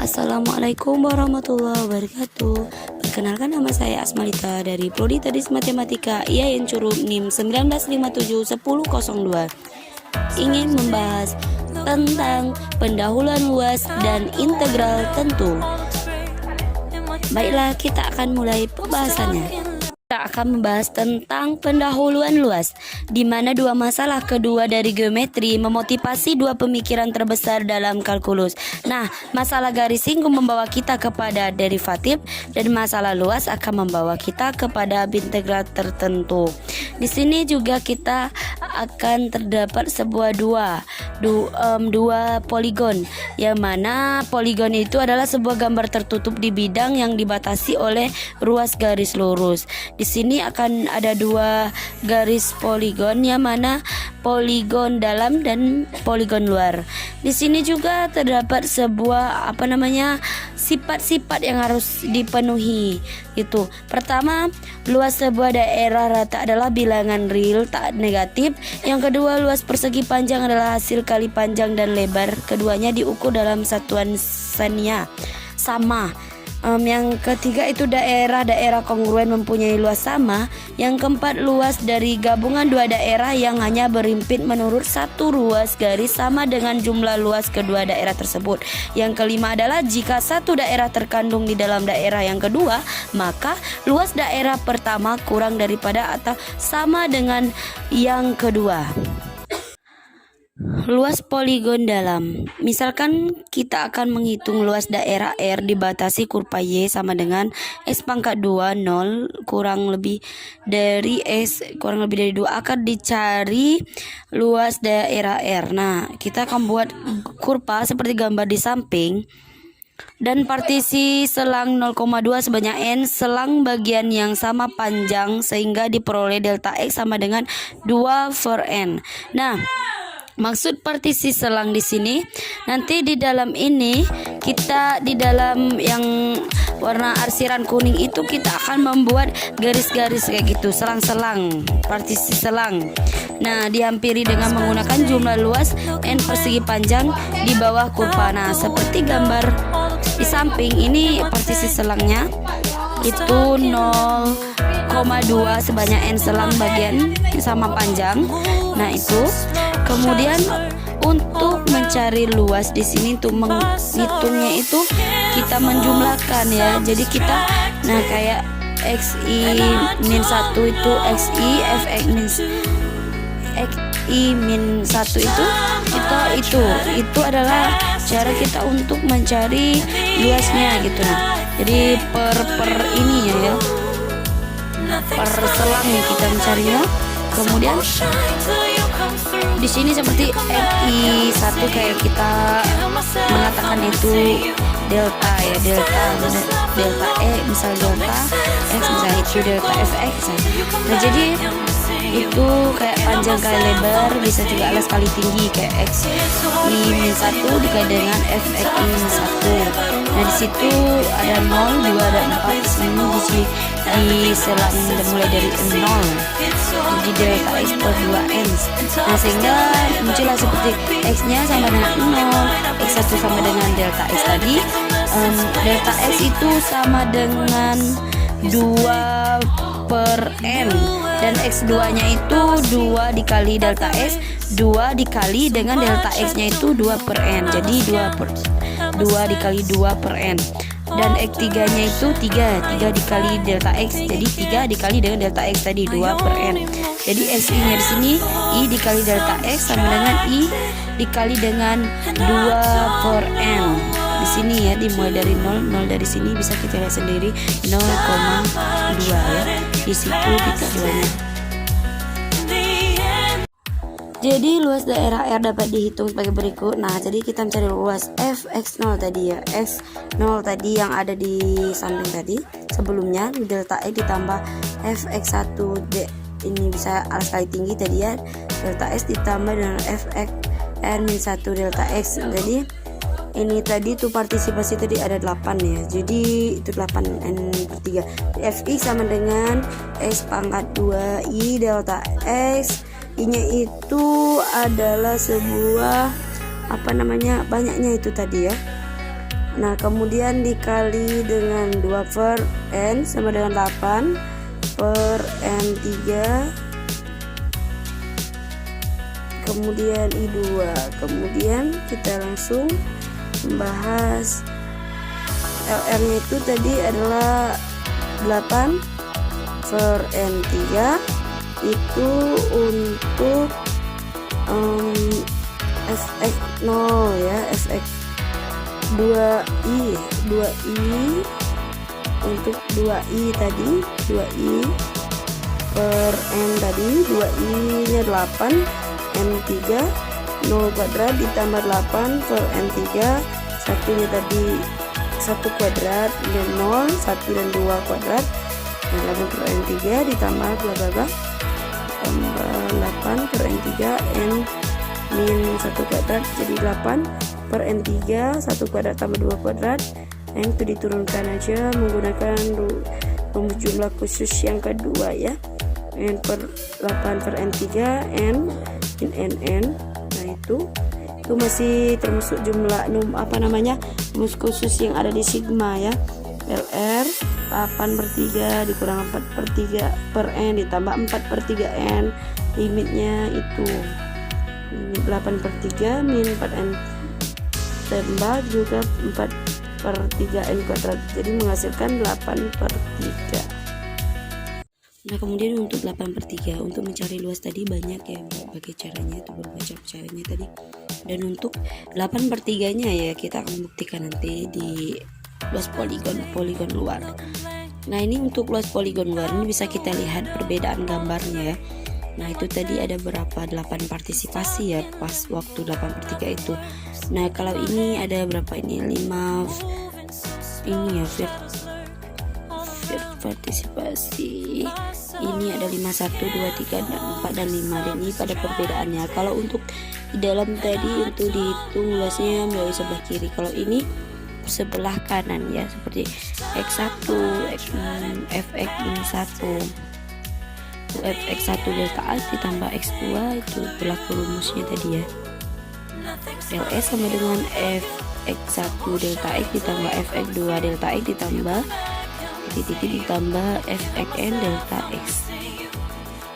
Assalamualaikum warahmatullahi wabarakatuh. Perkenalkan, nama saya Asmalita dari Prodi Tadis Matematika IAIN Curup NIM 19571002. Ingin membahas tentang pendahuluan luas dan integral tentu. Baiklah, kita akan mulai pembahasannya. Kita akan membahas tentang pendahuluan luas, di mana dua masalah kedua dari geometri memotivasi dua pemikiran terbesar dalam kalkulus. Nah, masalah garis singgung membawa kita kepada derivatif, dan masalah luas akan membawa kita kepada integral tertentu. Di sini juga kita akan terdapat sebuah dua poligon, yang mana poligon itu adalah sebuah gambar tertutup di bidang yang dibatasi oleh ruas garis lurus. Di sini akan ada dua garis poligon, yang mana poligon dalam dan poligon luar. Di sini juga terdapat sebuah sifat-sifat yang harus dipenuhi. Itu pertama, luas sebuah daerah rata adalah bilangan real tak negatif. Yang kedua, luas persegi panjang adalah hasil kali panjang dan lebar. Keduanya diukur dalam satuan senia sama. Yang ketiga itu daerah-daerah kongruen mempunyai luas sama. Yang keempat, luas dari gabungan dua daerah yang hanya berimpit menurut satu ruas garis sama dengan jumlah luas kedua daerah tersebut. Yang kelima adalah jika satu daerah terkandung di dalam daerah yang kedua, maka luas daerah pertama kurang daripada atau sama dengan yang kedua. Luas poligon dalam. Misalkan kita akan menghitung luas daerah R dibatasi kurva Y sama dengan S pangkat 2 0 kurang lebih dari 2 akan dicari luas daerah R. Nah, kita akan buat kurva seperti gambar di samping, dan partisi selang 0,2 sebanyak N selang bagian yang sama panjang, sehingga diperoleh delta X sama dengan 2/N. Nah, maksud partisi selang di sini, nanti di dalam ini kita di dalam yang warna arsiran kuning itu kita akan membuat garis-garis kayak gitu, selang-selang, partisi selang. Nah, dihampiri dengan menggunakan jumlah luas N persegi panjang di bawah kurva. Nah, seperti gambar di samping ini, partisi selangnya itu 0,2 sebanyak N selang bagian sama panjang. Nah, itu kemudian untuk mencari luas di sini, untuk menghitungnya itu kita menjumlahkan ya. Jadi kita kayak xi min 1 itu xi fx min 1 itu adalah cara kita untuk mencari luasnya gitu. Nah, jadi per ini ya, per selang ya kita mencarinya. Kemudian di sini seperti xi1 kayak kita mengatakan itu delta ya, delta e misal delta x misal itu delta fx. Nah, jadi itu kayak panjang kali lebar, bisa juga alas kali tinggi kayak x min 1 dikali dengan fx min 1. Nah, di situ ada 0, 2, dan 4. Di sini di selang mulai dari 0. Jadi delta x per 2n. Nah, sehingga muncullah seperti x nya sama dengan 0, x1 sama dengan delta x tadi. Delta x itu sama dengan 2/n, dan x2 nya itu 2 dikali delta x, 2 dikali dengan delta x nya itu 2/n. Jadi 2 dikali 2/n. Dan x3 nya itu 3 dikali delta x, jadi 3 dikali dengan delta x tadi 2/n. Jadi xi nya di sini i dikali delta x sama dengan i dikali dengan 2/n. Di sini ya, dimulai dari 0 dari sini bisa kita lihat sendiri 0,2 ya. Di situ kita 2-nya. Jadi luas daerah R dapat dihitung sebagai berikut. Nah, jadi kita mencari luas fx0 tadi ya, x0 tadi yang ada di samping tadi sebelumnya, delta x ditambah fx1 ini bisa alas kali tinggi tadi ya, delta x ditambah dengan fx n-1 delta x. Jadi ini tadi tuh partisipasi tadi ada 8 ya, jadi itu 8n/3. Fx sama dengan x pangkat 2 i delta x. I-nya itu adalah sebuah banyaknya itu tadi ya, Nah kemudian dikali dengan 2 per N sama dengan 8 per N3, kemudian I2. Kemudian kita langsung membahas LR nya itu tadi adalah 8 per N3 itu untuk fx0 ya, fx 2i untuk 2i tadi, 2i per n tadi, 2i nya 8, n3 0 kuadrat ditambah 8 per n3, satunya tadi 1 kuadrat dan 0, 1 dan 2 kuadrat, dan 8 per n3 ditambah bla bla bla tambah 8 per n3 n min 1 kuadrat jadi 8 per n3 1 kuadrat tambah 2 kuadrat. Nah itu diturunkan aja menggunakan rumus jumlah khusus yang kedua ya, n per 8 per n3 n min nn. Nah itu masih termasuk jumlah rumus khusus yang ada di sigma ya. LR 8 per 3 dikurang 4 per 3 per N ditambah 4 per 3 N, limitnya itu limit 8 per 3 min 4 N tambah juga 4 per 3 N kuadrat, jadi menghasilkan 8 per 3. Nah kemudian untuk 8 per 3 untuk mencari luas tadi banyak ya berbagai caranya, itu berbagai caranya tadi. Dan untuk 8 per 3 nya ya kita akan buktikan nanti di luas poligon luar. Nah ini untuk luas poligon luar ini bisa kita lihat perbedaan gambarnya ya. Nah itu tadi ada berapa 8 partisipasi ya pas waktu 8 per 3 itu. Nah kalau ini ada berapa ini 5 ini ya partisipasi ini ada 5 1 2 3 dan 4 dan 5, dan ini pada perbedaannya. Kalau untuk di dalam tadi untuk dihitung luasnya melalui sebelah kiri, kalau ini sebelah kanan ya, seperti x1 fx1 fx1 delta x ditambah x2 itu berlaku rumusnya tadi ya. LS sama dengan fx1 delta x ditambah fx2 delta x ditambah titik ditambah fxn delta x.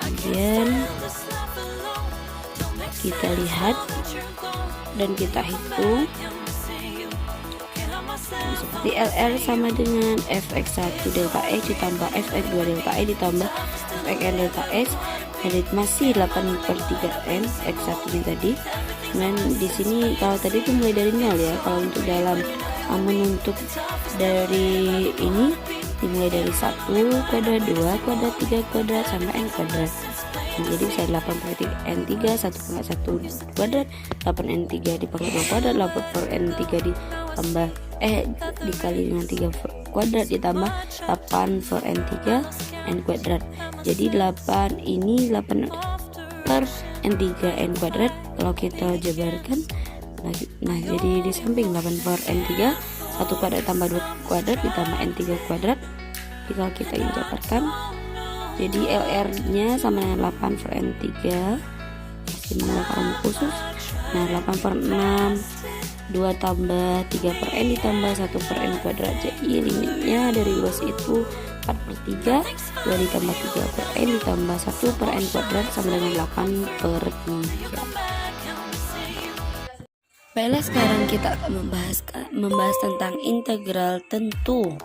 Kemudian kita lihat dan kita hitung seperti LR sama dengan fx1 delta x ditambah fx2 delta x ditambah fxn delta x, jadi masih 8 per 3 n x1 nya tadi. Dan di sini kalau tadi itu mulai dari 0 ya, kalau untuk dalam menuntut dari ini dimulai dari 1 kuadrat 2 kuadrat 3 kuadrat sampai n kuadrat. Jadi bisa 8 per n3 1,1 kuadrat 8n3 dipangkat 2 kuadrat 8 per n3 ditambah dikali dengan 3 kuadrat ditambah 8 per n3 n kuadrat. Jadi 8 ini 8 per n3 n kuadrat kalau kita jabarkan. Nah jadi di samping 8 per n3 1 kuadrat tambah 2 kuadrat ditambah n3 kuadrat, jika kita jabarkan jadi LR nya sama dengan 8 per n3 masih menggunakan rumus khusus. Nah 8 per 6 2 tambah 3 per n ditambah 1 per n kuadrat, jadi limitnya dari luas itu 4 per 3 2 ditambah 3 per n ditambah 1 per n kuadrat sama dengan 8 per 3. Baiklah, sekarang kita akan membahas tentang integral tentu.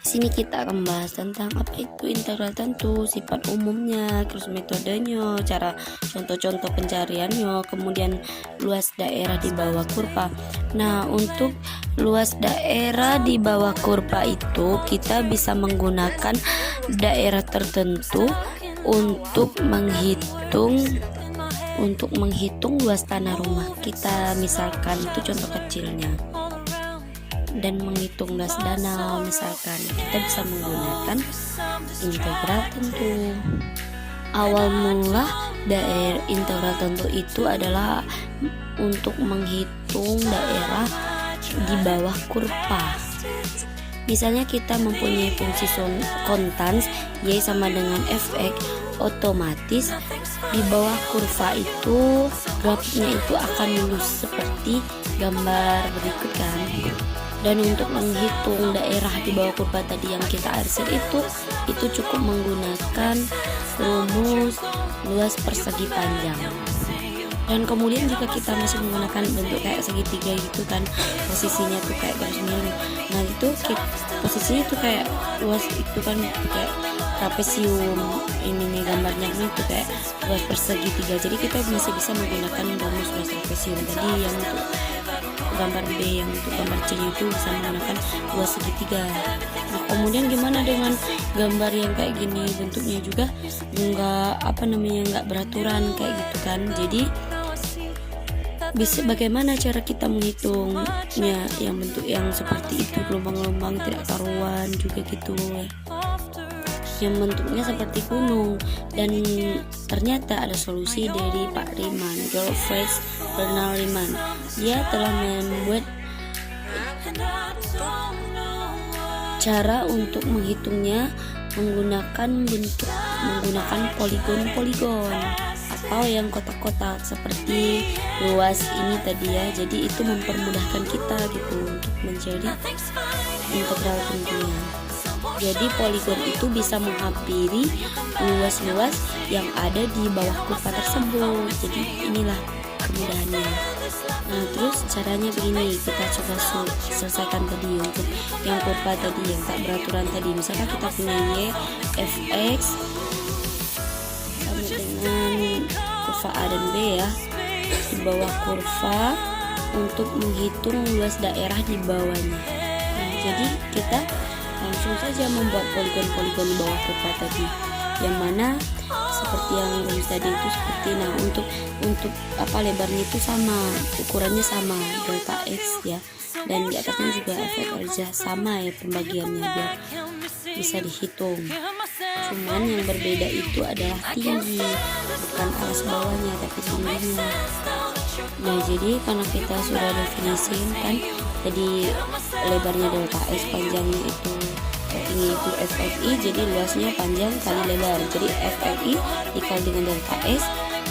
Di sini kita akan membahas tentang apa itu integral tentu, sifat umumnya, terus metodenya, cara contoh-contoh pencariannya, kemudian luas daerah di bawah kurva. Nah, untuk luas daerah di bawah kurva itu kita bisa menggunakan daerah tertentu untuk menghitung luas tanah rumah kita, misalkan itu contoh kecilnya. Dan menghitung luas danau misalkan kita bisa menggunakan integral tentu. Awal mula daerah integral tentu itu adalah untuk menghitung daerah di bawah kurva. Misalnya kita mempunyai fungsi konstans y sama dengan fx, otomatis di bawah kurva itu grafiknya itu akan lurus seperti gambar berikut kan. Dan untuk menghitung daerah di bawah kurva tadi yang kita arsir itu cukup menggunakan rumus luas persegi panjang. Dan kemudian jika kita masih menggunakan bentuk kayak segitiga gitu kan, posisinya tuh kayak garis miring, nah itu posisinya tuh kayak luas itu kan kayak trapesium, ini gambarnya itu kayak luas persegi tiga. Jadi kita masih bisa menggunakan rumus luas trapesium tadi yang untuk gambar B, yang untuk gambar C itu bisa menggunakan luas segitiga. Nah kemudian gimana dengan gambar yang kayak gini, bentuknya juga nggak beraturan kayak gitu kan. Jadi bisa bagaimana cara kita menghitungnya yang bentuk yang seperti itu, gelombang-gelombang tidak karuan juga gitu ya, yang bentuknya seperti gunung. Dan ternyata ada solusi dari Pak Riemann, Gottfried Bernhard Riemann. Dia telah membuat cara untuk menghitungnya menggunakan poligon-poligon atau yang kotak-kotak seperti luas ini tadi ya. Jadi itu mempermudahkan kita gitu untuk mencari integral tentunya. Jadi poligon itu bisa menghampiri luas-luas yang ada di bawah kurva tersebut. Jadi inilah kemudahannya. Nah terus caranya begini, kita coba selesaikan tadi untuk yang kurva tadi yang tak beraturan tadi. Misalkan kita punya y fx sama dengan kurva a dan b ya, di bawah kurva untuk menghitung luas daerah di bawahnya. Nah jadi kita langsung saja membuat poligon-poligon di bawah kurva tadi, yang mana seperti yang rumus tadi itu seperti, nah untuk lebarnya itu sama, ukurannya sama, delta x ya, dan di atasnya juga fx sama ya pembagiannya biar bisa dihitung. Cuman yang berbeda itu adalah tinggi, bukan alas bawahnya tapi tingginya. Nah jadi karena kita sudah definisikan kan, jadi lebarnya delta x, panjangnya itu tinggi itu fxi, jadi luasnya panjang kali lebar. Jadi fxi dikali dengan delta x,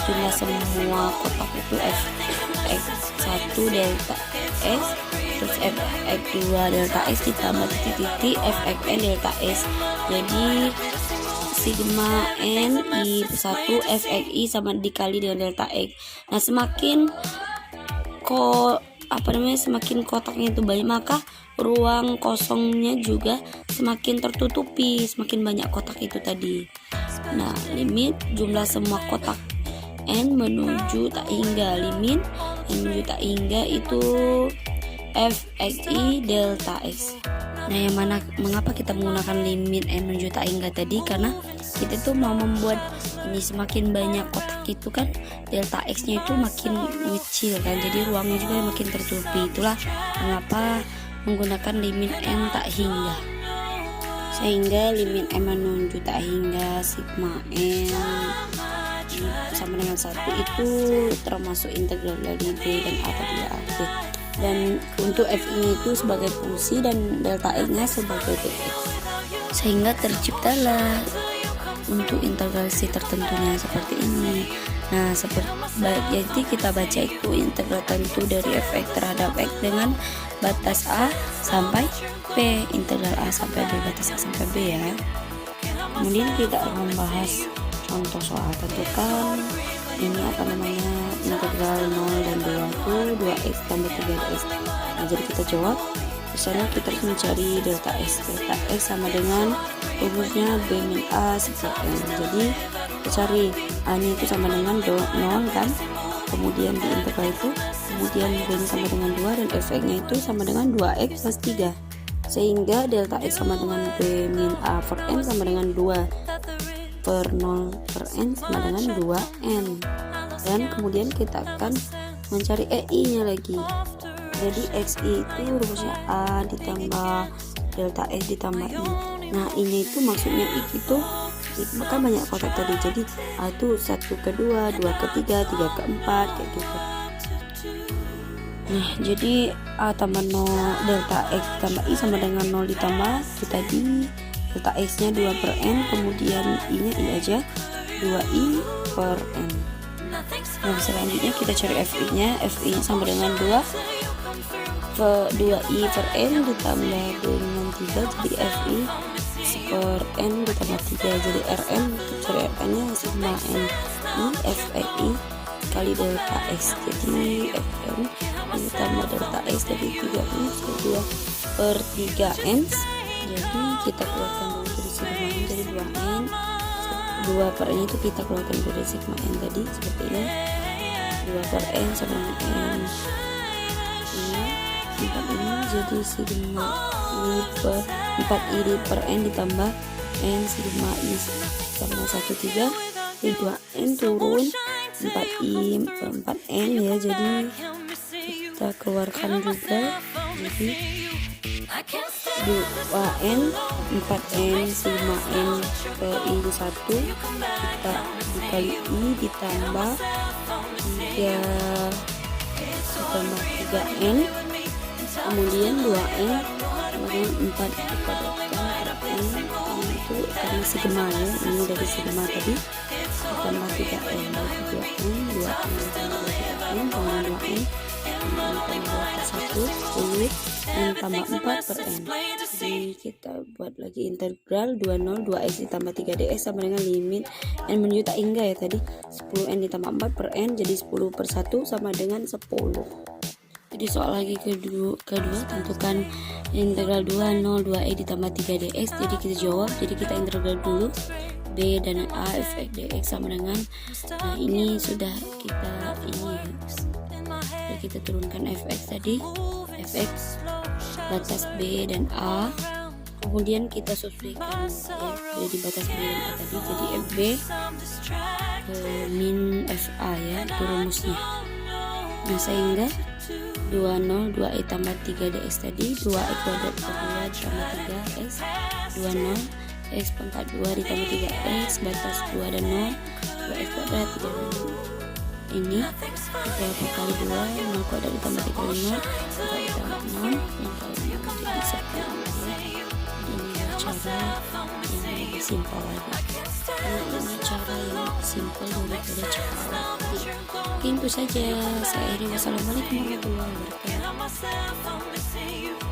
jumlah semua kotak itu fx1 delta x terus fx2 delta x ditambah titik-titik fxn delta x. Jadi sigma n i 1 fxi sama dikali dengan delta x. Nah semakin semakin kotaknya itu banyak, maka ruang kosongnya juga semakin tertutupi, semakin banyak kotak itu tadi. Nah limit jumlah semua kotak n menuju tak hingga, limit n menuju tak hingga itu fxi delta x. Nah yang mana mengapa kita menggunakan limit n menuju tak hingga tadi, karena kita tuh mau membuat ini semakin banyak kotak itu kan delta x nya itu makin kecil kan, jadi ruangnya juga makin tertutupi. Itulah mengapa menggunakan limit n tak hingga, sehingga limit n menuju tak hingga sigma n sama dengan 1 itu termasuk integral dari b dan a tadi ya. Dan untuk f ini itu sebagai fungsi dan delta x nya sebagai dx, sehingga terciptalah untuk integrasi tertentunya seperti ini. Nah jadi kita baca itu integral tentu dari fx terhadap x dengan batas a sampai b, integral a sampai b, batas a sampai b ya. Kemudian kita akan membahas contoh soal. Tentukan ini integral 0 dan 2 itu 2x tambah 3x. Nah jadi kita jawab, misalnya kita harus mencari delta x sama dengan rumusnya b min a sekian n. Jadi kita cari a nya itu sama dengan 0 kan, kemudian di integral itu, kemudian b nya sama dengan 2 dan fx nya itu sama dengan 2x plus 3, sehingga delta x sama dengan b min a per n sama dengan 2 per 0 per n sama dengan 2n. Dan kemudian kita akan mencari ei nya lagi. Jadi xi itu rumusnya a ditambah delta x ditambah i. Nah ini itu maksudnya i itu kan banyak kotak tadi, jadi a itu 1 ke 2, 2 ke 3, 3 ke 4 kayak gitu. Nah jadi a tambah 0 delta x tambah i sama dengan 0 ditambah itu tadi delta x nya 2 per n, kemudian i nya i aja 2i per n. Nah selanjutnya kita cari fi nya sama dengan 2 2i per n ditambah dengan 3 jadi fi per n ditambah 3 jadi rn. Untuk cari rn nya sigma n i fi kali delta s, jadi fn ditambah delta s jadi 3n 2 per 3n. Jadi kita keluarkan dulu dari sigma n jadi 2n, 2 per n itu kita keluarkan dari sigma n tadi seperti ini. 2 per n sama dengan n ini 4 ini jadi sigma i per 4i per n ditambah n sigma i sama 1 3 jadi 2n turun 4i per 4n ya, jadi kita keluarkan juga jadi 2n 4n sigma n ke i 1 kita dikali i ditambah 3n kemudian 2n kemudian 4 kita dapatkan n itu karena sigma ya, ini dari sigma tadi ditambah 3n berarti 2n 2n tambah 2n tambah 1 10 n tambah 4 per n. Jadi kita buat lagi integral 20 2x ditambah 3ds sama dengan limit n menuju tak hingga ya tadi 10n ditambah 4 per n jadi 10 per 1 sama dengan 10. Jadi soal lagi kedua tentukan integral 20 2e ditambah 3dx. Jadi kita jawab, jadi kita integral dulu b dan a fx dx sama dengan, nah ini sudah kita ini ya, kita turunkan fx tadi, fx batas b dan a, kemudian kita sesuaikan ya di batas b dan a tadi, jadi fb min fa ya itu rumusnya. Nah sehingga 20 2e tambah 3dx tadi 2e kuadrat per 2 tambah 3x 20 x pangkat 2 ditambah 3x batas 2 dan 0 2x kuadrat 3 ini 3 kali 2 0 kuadrat ditambah 3 kali 0 4 ditambah 6 yang kali 0 jadi 10. Ini cara yang lebih simpel lagi, ini cara yang simpel daripada cara mungkin itu saja. Saya akhiri, wassalamualaikum warahmatullahi wabarakatuh.